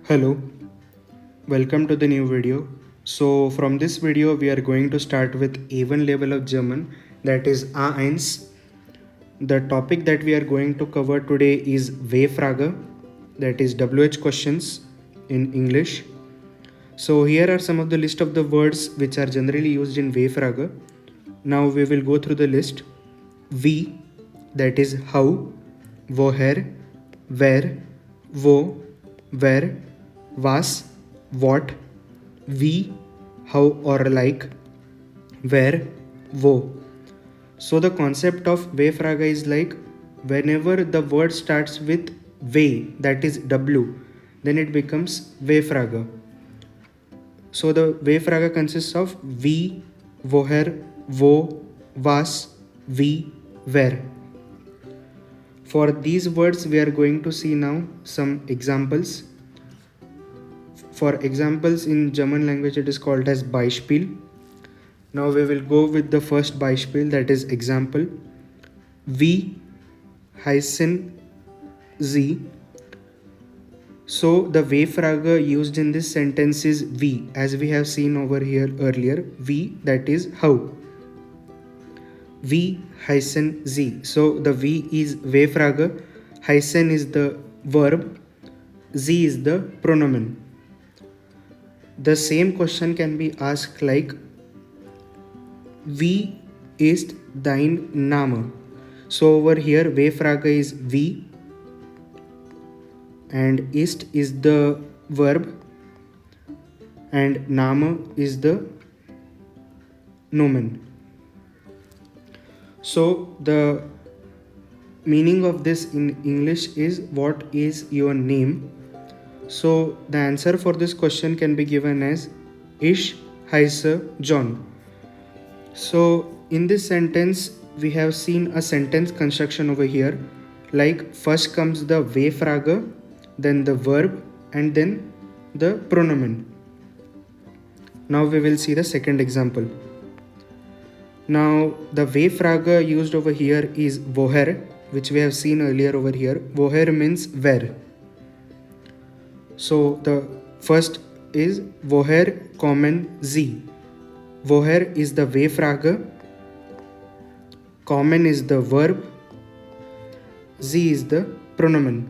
Hello, welcome to the new video. So from this video we are going to start with A1 level of German, that is A1. The topic that we are going to cover today is W-frage, that is WH questions in English. So here are some of the list of the words which are generally used in W-frage. Now we will go through the list. Wie, that is how, woher, where, wo, where, was, what, wie, how or like, where, wo. So the concept of W-frage is like whenever the word starts with W, that is W, then it becomes W-frage. So the W-frage consists of wie, woher, wo, was, wie, where. For these words we are going to see now some examples. For examples in German language it is called as Beispiel. Now we will go with the first Beispiel, that is example. Wie heißen Sie? So the W-frage used in this sentence is wie, as we have seen over here earlier. Wie, that is how. Wie heißen Sie? So the wie is W-frage, heißen is the verb, Sie is the pronomen. The same question can be asked like, wie ist dein Name? So over here W-frage is wie and ist is the verb and Name is the nomen. So the meaning of this in English is what is your name? So the answer for this question can be given as Ich heiße John. So in this sentence we have seen a sentence construction over here, like first comes the W-frage, then the verb and then the pronomen. Now we will see the second example. Now the W-frage used over here is woher, which we have seen earlier over here. Woher means where. So the first is woher kommen Sie. Woher is the W-frage, kommen is the verb, Sie is the pronomen.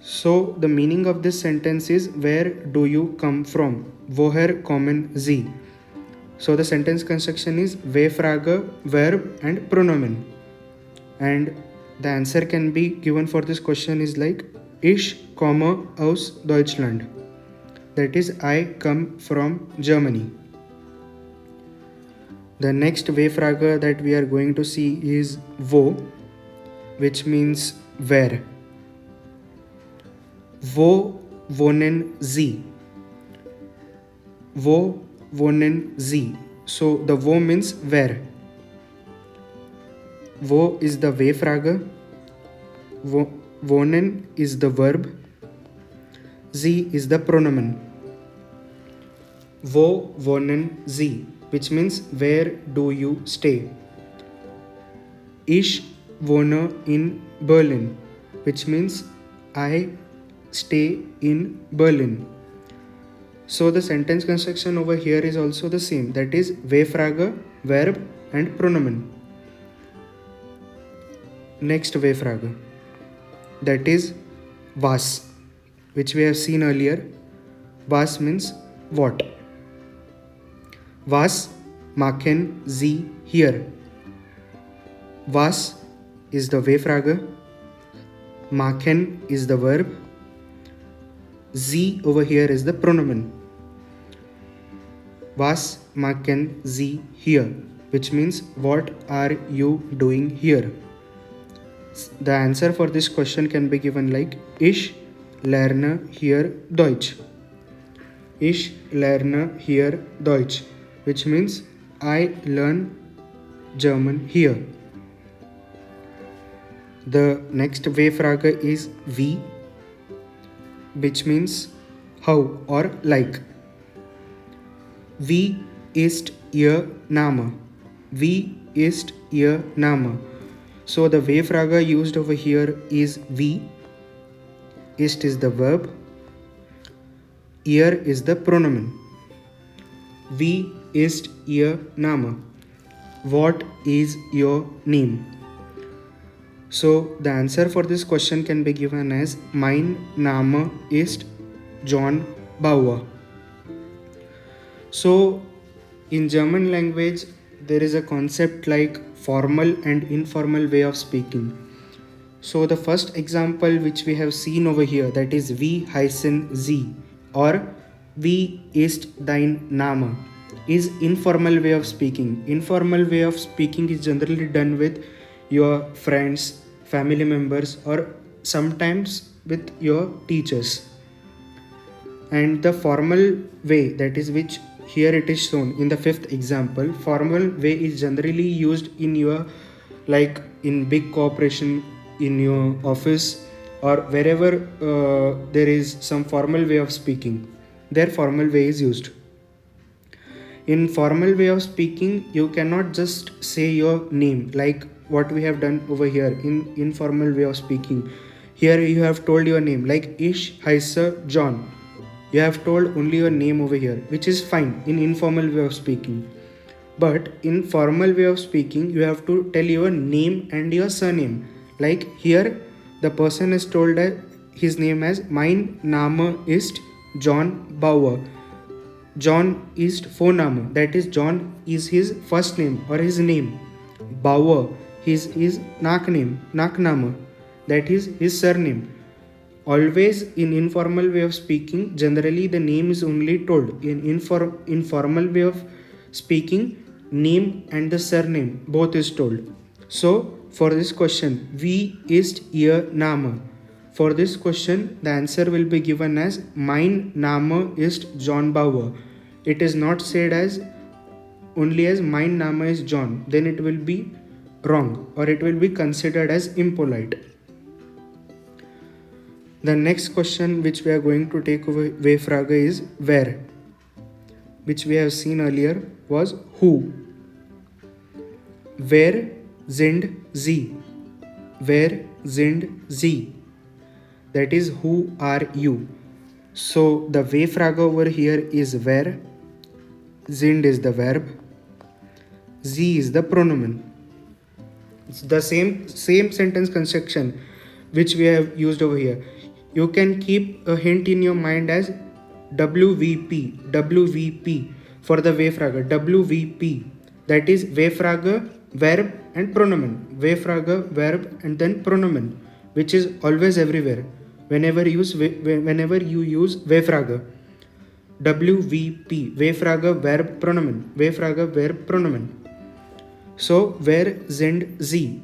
So the meaning of this sentence is where do you come from? Woher kommen Sie? So the sentence construction is W-frage, verb and pronomen. And the answer can be given for this question is like Ich komme aus Deutschland. That is, I come from Germany. The next W-frage that we are going to see is wo, which means where. Wo wohnen Sie? Wo wohnen Sie? So the wo means where. Wo is the W-frage. Wohnen is the verb. Sie is the pronomen. Wo wohnen Sie? Which means where do you stay? Ich wohne in Berlin, which means I stay in Berlin. So the sentence construction over here is also the same, that is W-frage, verb and pronomen. Next W-frage, that is was, which we have seen earlier. Was means what. Was machen Sie hier? Was is the W-frage, machen is the verb, Sie over here is the pronomen. Was machen Sie hier? Which means what are you doing here? The answer for this question can be given like Ich lerne hier Deutsch. Ich lerne hier Deutsch, which means I learn German here. The next W-frage is wie, which means how or like. Wie ist Ihr Name? Wie ist Ihr Name? So the W-frage used over here is wie. Ist is the verb. Ihr is the pronoun. Wie ist Ihr Name? What is your name? So the answer for this question can be given as Mein Name ist John Bauer. So in German language there is a concept like formal and informal way of speaking. So the first example which we have seen over here, that is wie heißen Sie or wie ist dein Name, is informal way of speaking. Informal way of speaking is generally done with your friends, family members, or sometimes with your teachers. And the formal way, that is which here it is shown in the fifth example, formal way is generally used in your, like in big corporation, in your office, or wherever there is some formal way of speaking, their formal way is used. In formal way of speaking, you cannot just say your name like what we have done over here in informal way of speaking. Here you have told your name like Ich heiße John. You have told only your name over here, which is fine in informal way of speaking. But in formal way of speaking, you have to tell your name and your surname. Like here, the person is told his name as Mein Name ist John Bauer. John ist Vorname, that is John is his first name or his name. Bauer is his Nachname, that is his surname. Always in informal way of speaking, generally the name is only told. In informal way of speaking, name and the surname both is told. So for this question, wie ist Ihr Name? For this question, the answer will be given as Mein Name ist John Bauer. It is not said as only as Mein Name is John. Then it will be wrong or it will be considered as impolite. The next question which we are going to take over W-frage is where, which we have seen earlier was who. Wer sind Sie? Wer sind Sie? That is who are you. So the W-frage over here is where, sind is the verb, Sie is the pronoun. It's the same sentence construction which we have used over here. You can keep a hint in your mind as WVP for the W-frage. WVP, that is W-frage, verb and pronoun. W-frage, verb and then pronoun, which is always everywhere whenever you use W-frage. WVP, W-frage, verb, pronoun. W-frage, verb, pronoun. So where sind Sie?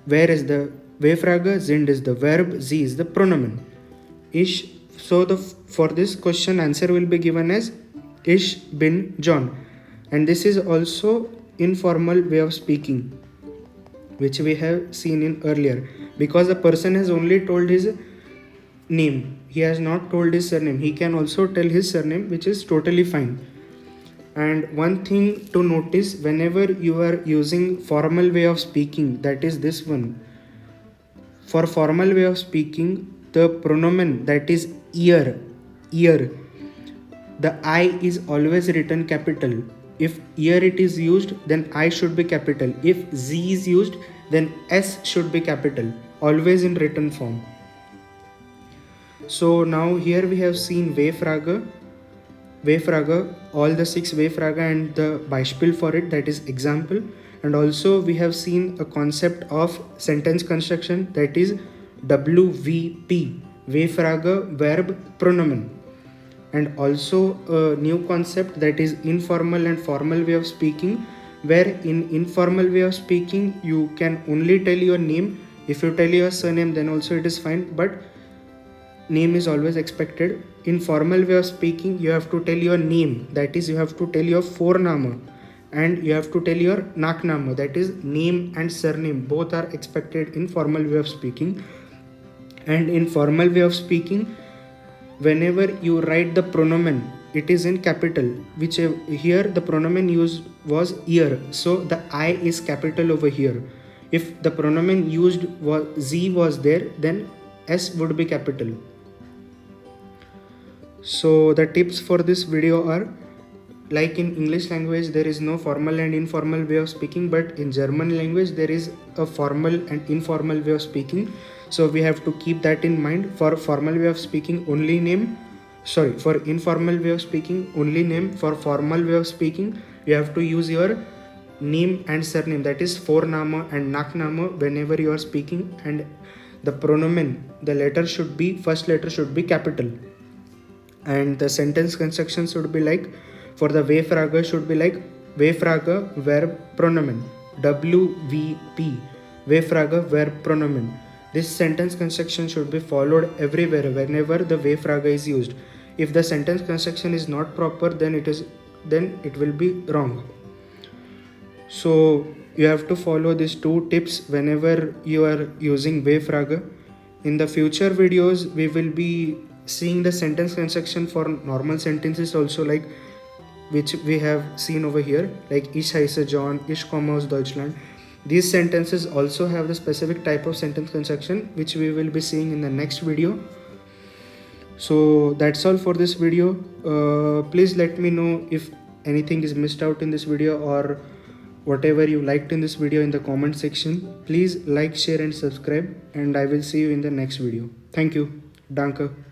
Where is the W-frage, sind is the verb, Sie is the pronoun. For this question, answer will be given as Ich bin John. And this is also informal way of speaking, which we have seen in earlier, because the person has only told his name. He has not told his surname. He can also tell his surname, which is totally fine. And one thing to notice, whenever you are using formal way of speaking, that is this one. For formal way of speaking, the pronoun, that is ear, the I is always written capital. If ear it is used, then I should be capital. If Z is used, then S should be capital, always in written form. So now here we have seen W-frage, all the 6 W-frage and the Beispiel for it, that is example. And also we have seen a concept of sentence construction, that is WVP, W-frage, verb, pronoun. And also a new concept, that is informal and formal way of speaking, where in informal way of speaking you can only tell your name. If you tell your surname, then also it is fine, but name is always expected. In formal way of speaking, you have to tell your name, that is you have to tell your Vorname, and you have to tell your Nachname, that is name and surname, both are expected in formal way of speaking. And in formal way of speaking, whenever you write the pronoun, it is in capital, which here the pronoun used was ear, so the I is capital over here. If the pronoun used was Z was there, then S would be capital. So the tips for this video are, like in English language there is no formal and informal way of speaking, but in German language there is a formal and informal way of speaking. So we have to keep that in mind. For formal way of speaking, only name, for informal way of speaking, only name. For formal way of speaking, you have to use your name and surname, that is Vorname and Nachname whenever you are speaking, and the pronoun, the letter should be, first letter should be capital, and the sentence construction should be like, for the W-frage should be like W-frage verb pronomen, WVP, W-frage verb pronomen. This sentence construction should be followed everywhere whenever the W-frage is used. If the sentence construction is not proper, then it will be wrong. So you have to follow these two tips whenever you are using W-frage. In the future videos, we will be seeing the sentence construction for normal sentences also, like which we have seen over here, like Ich heiße John, Ich komme aus Deutschland. These sentences also have the specific type of sentence construction which we will be seeing in the next video. So that's all for this video. Please let me know if anything is missed out in this video, or whatever you liked in this video in the comment section. Please like, share and subscribe, and I will see you in the next video. Thank you. Danke.